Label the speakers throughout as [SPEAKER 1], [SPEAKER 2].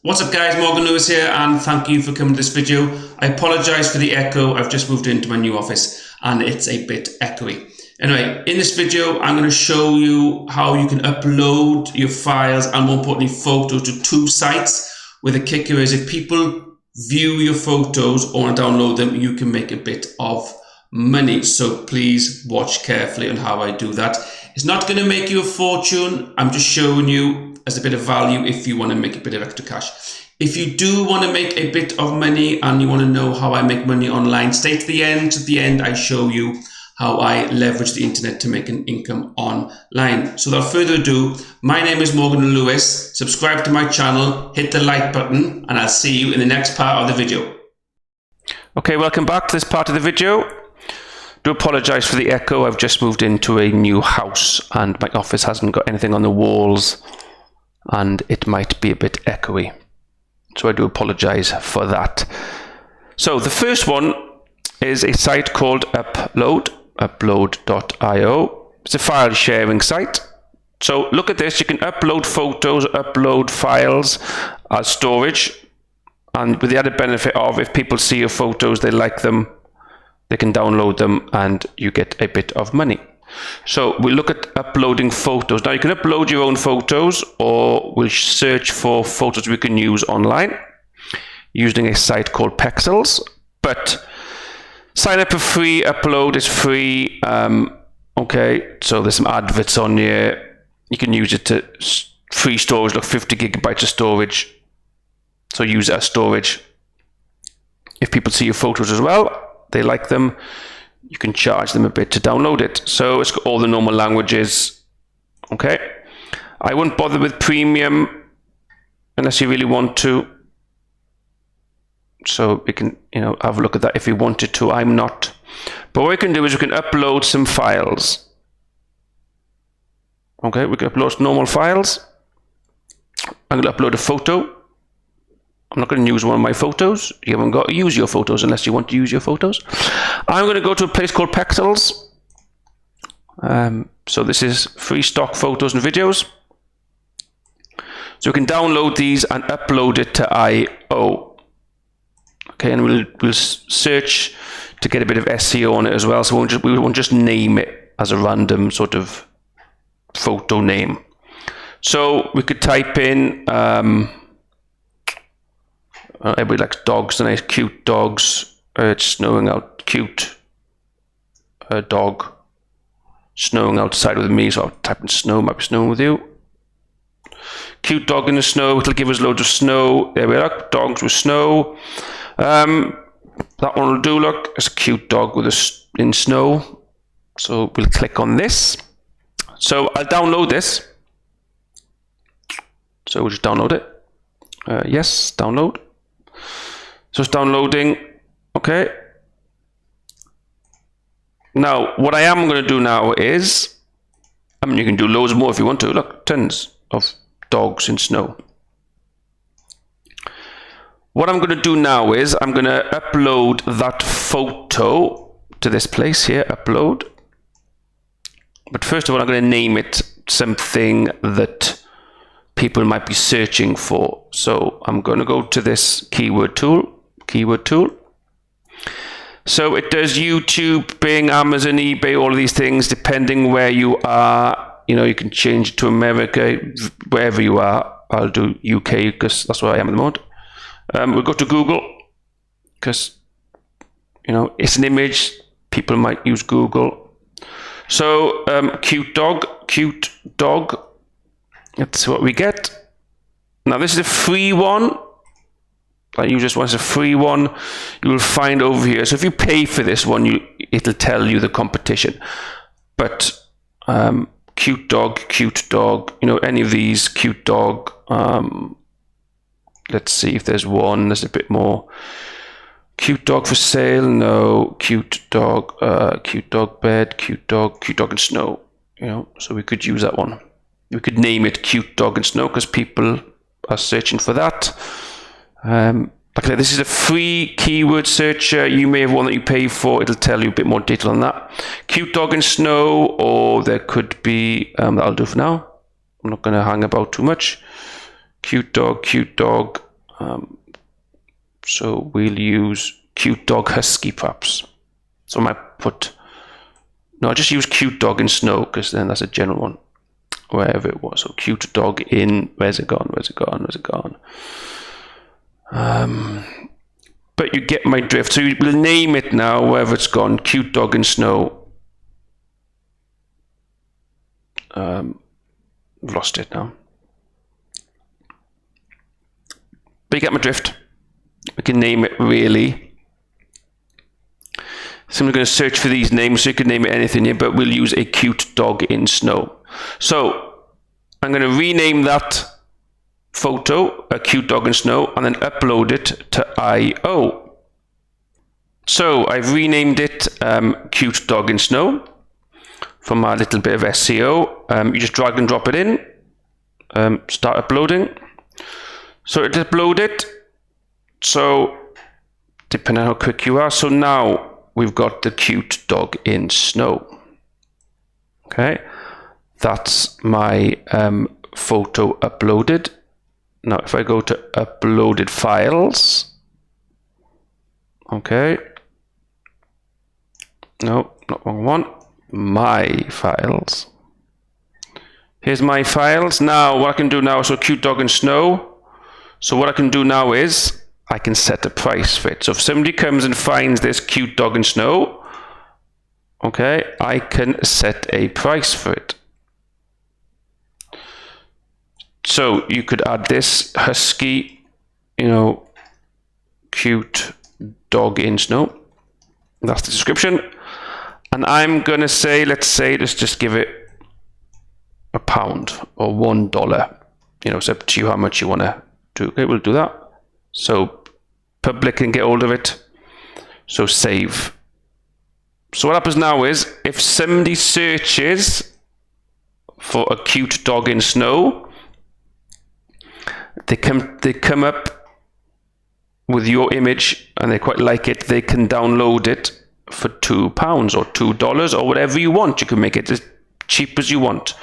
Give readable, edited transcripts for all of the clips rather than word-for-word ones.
[SPEAKER 1] What's up guys, Morgan Lewis here and thank you for coming to this video. I apologise for the echo, I've just moved into my new office and it's a bit echoey. Anyway, in this video I'm going to show you how you can upload your files and more importantly photos to two sites, where the kicker is if people view your photos or want to download them, you can make a bit of money. So please watch carefully on how I do that. It's not going to make you a fortune, I'm just showing you as a bit of value if you want to make a bit of extra cash. If you do want to make a bit of money and you want to know how I make money online, stay to the end. At the end, I show you how I leverage the internet to make an income online. So without further ado, my name is Morgan Lewis. Subscribe to my channel, hit the like button, and I'll see you in the next part of the video. Okay, welcome back to this part of the video. Do apologise for the echo. I've just moved into a new house and my office hasn't got anything on the walls and it might be a bit echoey. So I do apologise for that. So the first one is a site called upload.io. It's a file sharing site. So look at this, you can upload photos, upload files as storage, and with the added benefit of if people see your photos, they like them, they can download them and you get a bit of money. So we'll look at uploading photos. Now you can upload your own photos or we'll search for photos we can use online using a site called Pexels, but sign up for free, upload is free. Okay, so there's some adverts on here. You can use it to free storage, like 50 gigabytes of storage. So use it as storage. If people see your photos as well, they like them, you can charge them a bit to download it. So it's got all the normal languages. Okay, I wouldn't bother with premium unless you really want to. So we can, have a look at that if you wanted to. I'm not. But what we can do is we can upload some files. Okay, we can upload some normal files. I'm going to upload a photo. I'm not going to use one of my photos. You haven't got to use your photos unless you want to use your photos. I'm going to go to a place called Pexels. So this is free stock photos and videos. So we can download these and upload it to I/O. Okay, and we'll search to get a bit of SEO on it as well. So we won't just name it as a random sort of photo name. So we could type in. Everybody likes dogs, nice cute dogs. It's snowing out, cute dog snowing outside with me, so I'll type in snow, might be snowing with you. Cute dog in the snow, it'll give us loads of snow. There we are, dogs with snow. That one will do, look, it's a cute dog with in snow. So we'll click on this. So I'll download this. So we'll just download it. Yes, download. So it's downloading. Okay. Now, what I am going to do now is, you can do loads more if you want to. Look, tons of dogs in snow. What I'm going to do now is I'm going to upload that photo to this place here, upload. But first of all, I'm going to name it something that people might be searching for. So I'm going to go to this keyword tool. So it does YouTube, Bing, Amazon, eBay, all of these things, depending where you are. You can change it to America, wherever you are. I'll do UK because that's where I am at the moment. We'll go to Google because, it's an image. People might use Google. So cute dog. That's what we get. Now this is a free one. You just want a free one. You will find over here. So if you pay for this one, it'll tell you the competition. But cute dog. Any of these cute dog. Let's see if there's one. There's a bit more. Cute dog for sale. No. Cute dog bed. Cute dog in snow. So we could use that one. We could name it cute dog in snow because people are searching for that. Like I said, this is a free keyword searcher. You may have one that you pay for. It'll tell you a bit more detail on that. Cute dog in snow, or there could be, that'll do for now. I'm not going to hang about too much. Cute dog.
[SPEAKER 2] So we'll use cute dog husky perhaps. So I might put, no, I'll just use cute dog in snow because then that's a general one, wherever it was. So cute dog in, where's it gone? But you get my drift. So we'll name it now, wherever it's gone, cute dog in snow. I've lost it now. But you get my drift. We can name it really. So I'm going to search for these names, so you can name it anything here, but we'll use a cute dog in snow. So I'm going to rename that photo a cute dog in snow and then upload it to I/O. So I've renamed it cute dog in snow for my little bit of SEO. You just drag and drop it in, start uploading. So it uploaded. So depending on how quick you are. So now we've got the cute dog in snow. Okay, that's my photo uploaded. Now if I go to uploaded files, okay, no, not wrong one, my files. Here's my files. Now what I can do now, so cute dog in snow. So what I can do now is I can set a price for it. So if somebody comes and finds this cute dog in snow, okay, I can set a price for it. So you could add this husky, cute dog in snow. That's the description. And I'm going to say, let's just give it £1 or $1. It's up to you how much you want to do. Okay, we'll do that. So public can get hold of it. So save. So what happens now is if somebody searches for a cute dog in snow, they come up with your image and they quite like it, they can download it for £2 or $2 or whatever you want. You can make it as cheap as you want.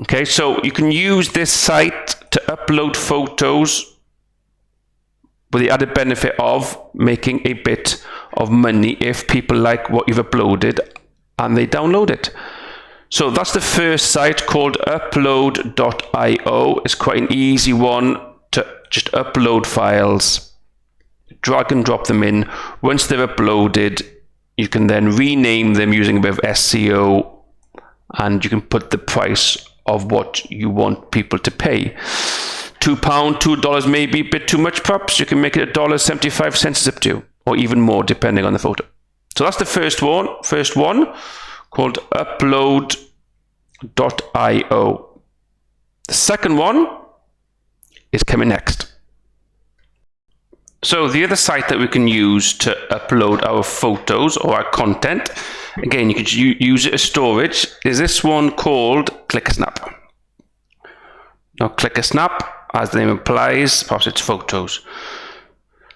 [SPEAKER 2] Okay, so you can use this site to upload photos with the added benefit of making a bit of money if people like what you've uploaded and they download it. So that's the first site, called upload.io. It's quite an easy one to just upload files, drag and drop them in. Once they're uploaded, you can then rename them using a bit of SEO, and you can put the price of what you want people to pay. £2, $2 may be a bit too much perhaps. You can make it $1.75, it's up to you, or even more depending on the photo. So that's the first one called upload.io. The second one is coming next. So the other site that we can use to upload our photos or our content, again, you could use it as storage, is this one called Clickersnap. Now Clickersnap, as the name implies, perhaps it's photos.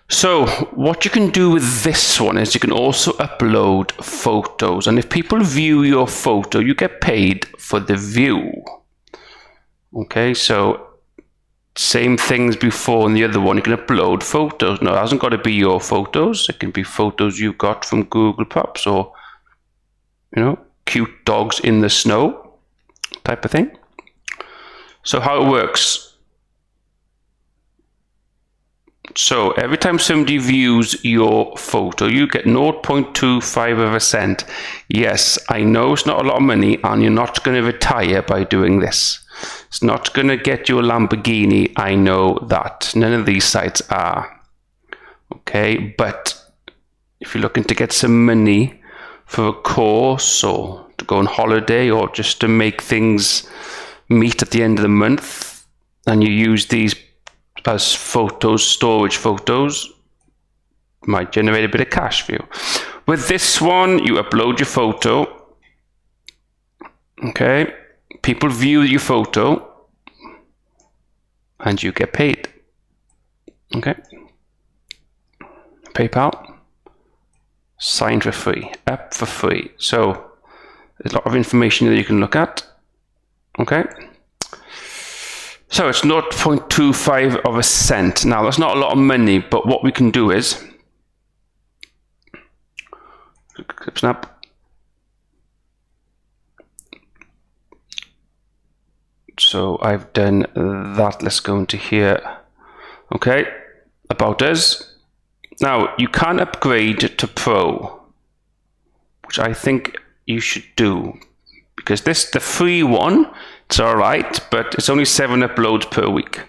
[SPEAKER 2] So what you can do with this one is you can also upload photos, and if people view your photo, you get paid for the view. Okay, so same things before in the other one, you can upload photos. Now it hasn't got to be your photos, it can be photos you got from Google perhaps, or cute dogs in the snow type of thing. So how it works. So every time somebody views your photo, you get 0.25 of a cent. Yes, I know it's not a lot of money, and you're not going to retire by doing this. It's not going to get you a Lamborghini, I know that. None of these sites are. Okay, but if you're looking to get some money for a course, or to go on holiday, or just to make things meet at the end of the month, and you use these as photos, storage photos, might generate a bit of cash for you. With this one, you upload your photo. Okay, people view your photo and you get paid. Okay, PayPal, sign for free, app for free. So there's a lot of information that you can look at. Okay, So it's 0.25 of a cent. Now that's not a lot of money, but what we can do is clip snap. So I've done that. Let's go into here. Okay, about us. Now you can upgrade to Pro, which I think you should do, because the free one, it's all right, but it's only 7 uploads per week.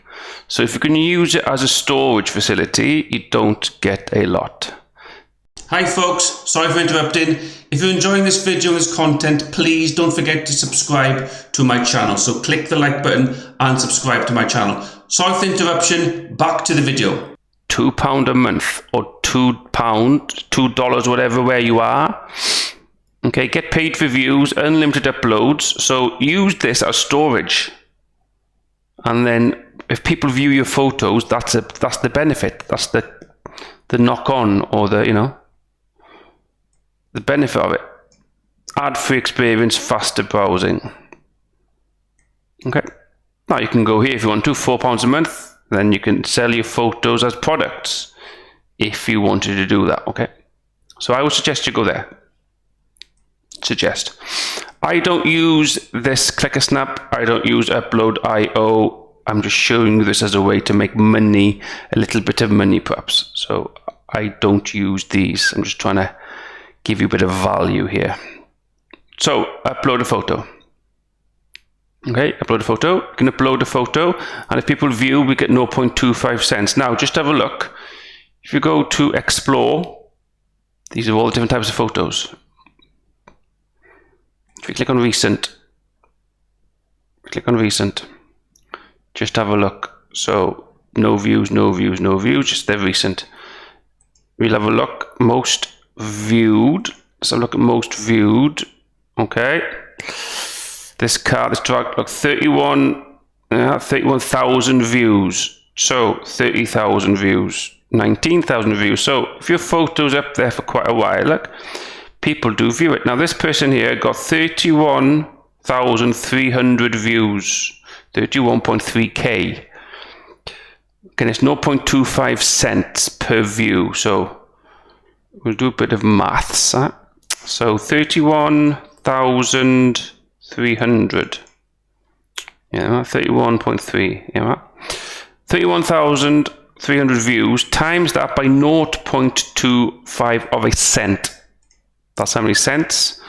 [SPEAKER 2] So if you can use it as a storage facility, you don't get a lot.
[SPEAKER 1] Hi folks, sorry for interrupting. If you're enjoying this video and this content, please don't forget to subscribe to my channel. So click the like button and subscribe to my channel. Sorry for the interruption, back to the video.
[SPEAKER 2] £2 a month, or £2, $2, whatever, where you are. Okay, get paid for views, unlimited uploads. So use this as storage. And then if people view your photos, that's the benefit. That's the knock on, or the benefit of it. Ad-free experience, faster browsing. Okay. Now you can go here if you want to, £4 a month. Then you can sell your photos as products if you wanted to do that. Okay. So I would suggest you go there. Suggest. I don't use this ClickerSnap. I don't use Upload.io. I'm just showing you this as a way to make money, a little bit of money perhaps. So I don't use these. I'm just trying to give you a bit of value here. So upload a photo. Okay, upload a photo. You can upload a photo, and if people view, we get 0.25 cents. Now just have a look. If you go to Explore, these are all the different types of photos. If you click on recent, just have a look. So no views, no views, no views, just the recent. We'll have a look, most viewed. Let's have a look at most viewed. Okay. This drug, look, 31,000 views. So 30,000 views, 19,000 views. So if your photo's up there for quite a while, look, people do view it. Now this person here got 31,300 views, 31.3k. Again, it's 0.25 cents per view. So we'll do a bit of maths. Huh? So 31,300. Yeah, 31.3. Yeah, 31,300 views times that by 0.25 of a cent. That's how many cents.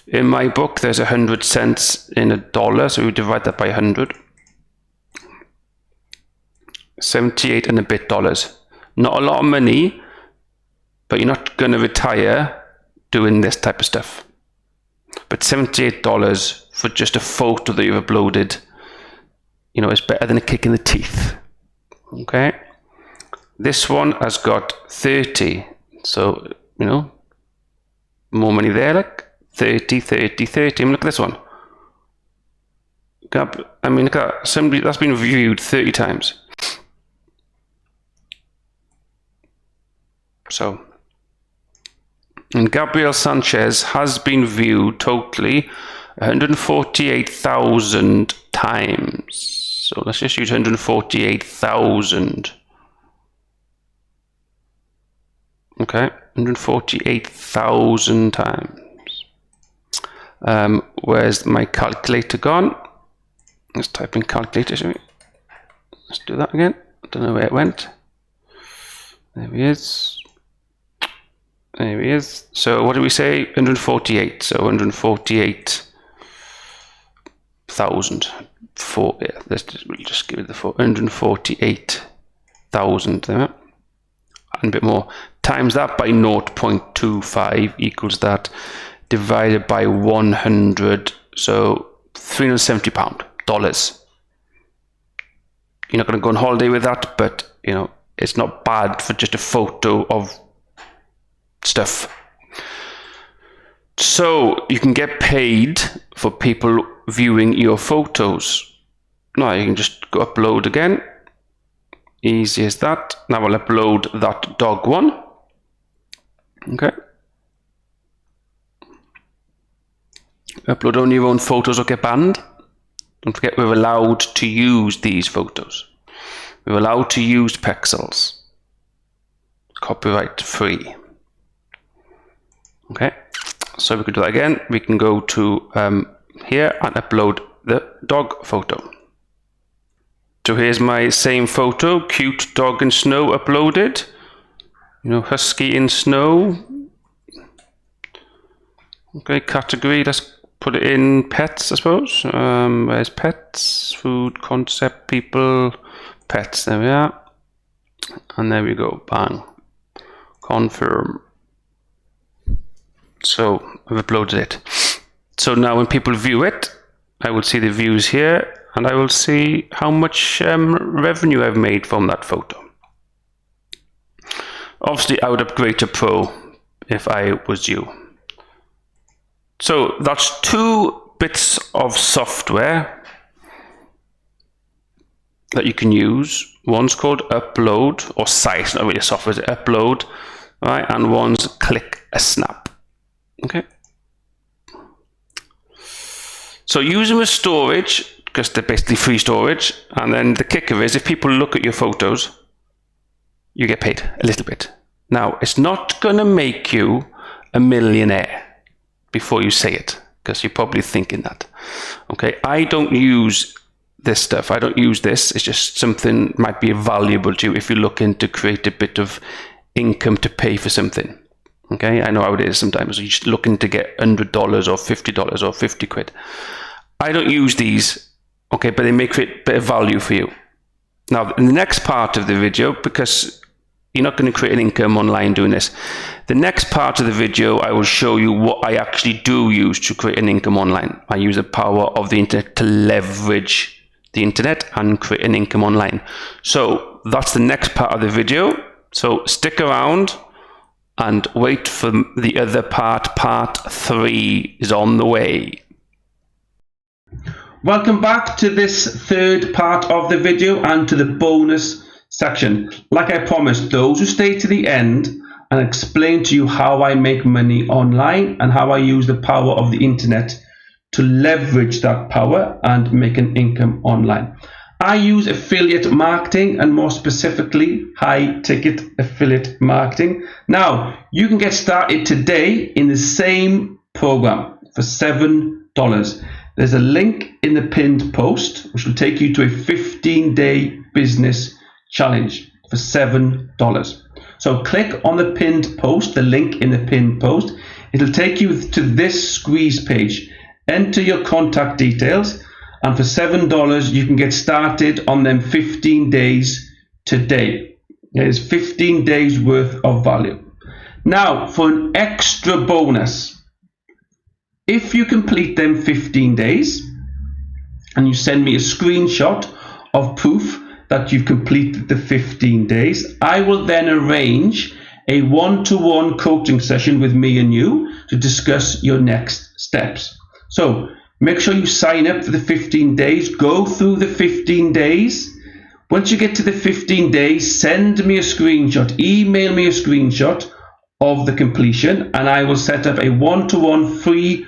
[SPEAKER 2] In my book, there's 100 cents in a dollar, so we divide that by 100. 78 and a bit dollars. Not a lot of money, but you're not going to retire doing this type of stuff. But $78 for just a photo that you've uploaded, is better than a kick in the teeth. Okay. This one has got 30. So, more money there, like 30, 30, 30. I mean, look at this one. I mean, look at that. Somebody that's been viewed 30 times. So, and Gabriel Sanchez has been viewed totally 148,000 times. So let's just use 148,000. Okay, 148,000 times. Where's my calculator gone? Let's type in calculator, shall we? Let's do that again. I don't know where it went. There he is. There he is. So what do we say? 148. So 148,000. Yeah, we'll just give it the 148,000 there. And a bit more. Times that by 0.25 equals that, divided by 100. So £370. You're not going to go on holiday with that, but it's not bad for just a photo of stuff. So you can get paid for people viewing your photos. Now you can just go upload again. Easy as that. Now I'll upload that dog one. Okay. Upload only your own photos or get banned. Don't forget we're allowed to use these photos. We're allowed to use pixels. Copyright free. Okay, so we can do that again. We can go to here and upload the dog photo. So here's my same photo, cute dog in snow uploaded. You know, husky in snow. Okay, category, let's put it in pets, I suppose. Where's pets? Food, concept, people, pets. There we are. And there we go. Bang. Confirm. So I've uploaded it. So now when people view it, I will see the views here, and I will see how much revenue I've made from that photo. Obviously, I would upgrade to Pro if I was you. So that's 2 bits of software that you can use. One's called Upload, or Site, not really software, it's Upload, right? And one's Click a Snap. Okay. So use them as storage, because they're basically free storage. And then the kicker is, if people look at your photos, you get paid a little bit. Now, it's not going to make you a millionaire before you say it, because you're probably thinking that. Okay, I don't use this stuff. I don't use this. It's just something might be valuable to you if you're looking to create a bit of income to pay for something. Okay, I know how it is sometimes. You're just looking to get $100 or $50 or 50 quid. I don't use these, okay, but they may create a bit of value for you. Now, in the next part of the video, because you're not going to create an income online doing this, the next part of the video, I will show you what I actually do use to create an income online. I use the power of the internet to leverage the internet and create an income online. So that's the next part of the video. So stick around and wait for the other part. Part 3 is on the way. Welcome back to this third part of the video and to the bonus section. Like I promised, those who stay to the end and explain to you how I make money online and how I use the power of the internet to leverage that power and make an income online. I use affiliate marketing, and more specifically, high ticket affiliate marketing. Now, you can get started today in the same program for $7. There's a link in the pinned post, which will take you to a 15-day business challenge for $7. So click on the pinned post, the link in the pinned post. It'll take you to this squeeze page. Enter your contact details, and for $7 you can get started on them 15 days today. There's 15 days worth of value. Now, for an extra bonus, if you complete them 15 days and you send me a screenshot of proof that you've completed the 15 days, I will then arrange a one-to-one coaching session with me and you to discuss your next steps. So make sure you sign up for the 15 days, go through the 15 days. Once you get to the 15 days, send me a screenshot, email me a screenshot of the completion, and I will set up a one-to-one free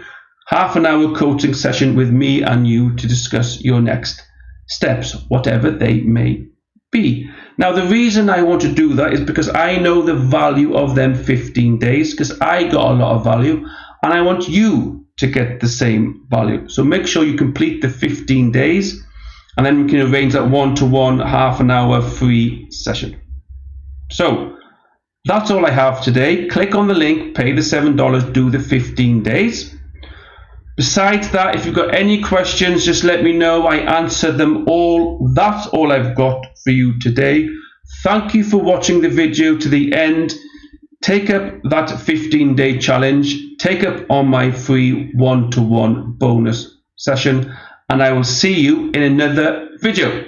[SPEAKER 2] half-an-hour coaching session with me and you to discuss your next steps, whatever they may be. Now, the reason I want to do that is because I know the value of them 15 days, because I got a lot of value, and I want you to get the same value. So make sure you complete the 15 days, and then we can arrange that one-to-one half-an-hour free session. So that's all I have today. Click on the link, pay the $7, do the 15 days. Besides that, if you've got any questions, just let me know. I answer them all. That's all I've got for you today. Thank you for watching the video to the end. Take up that 15-day challenge. Take up on my free one-to-one bonus session. And I will see you in another video.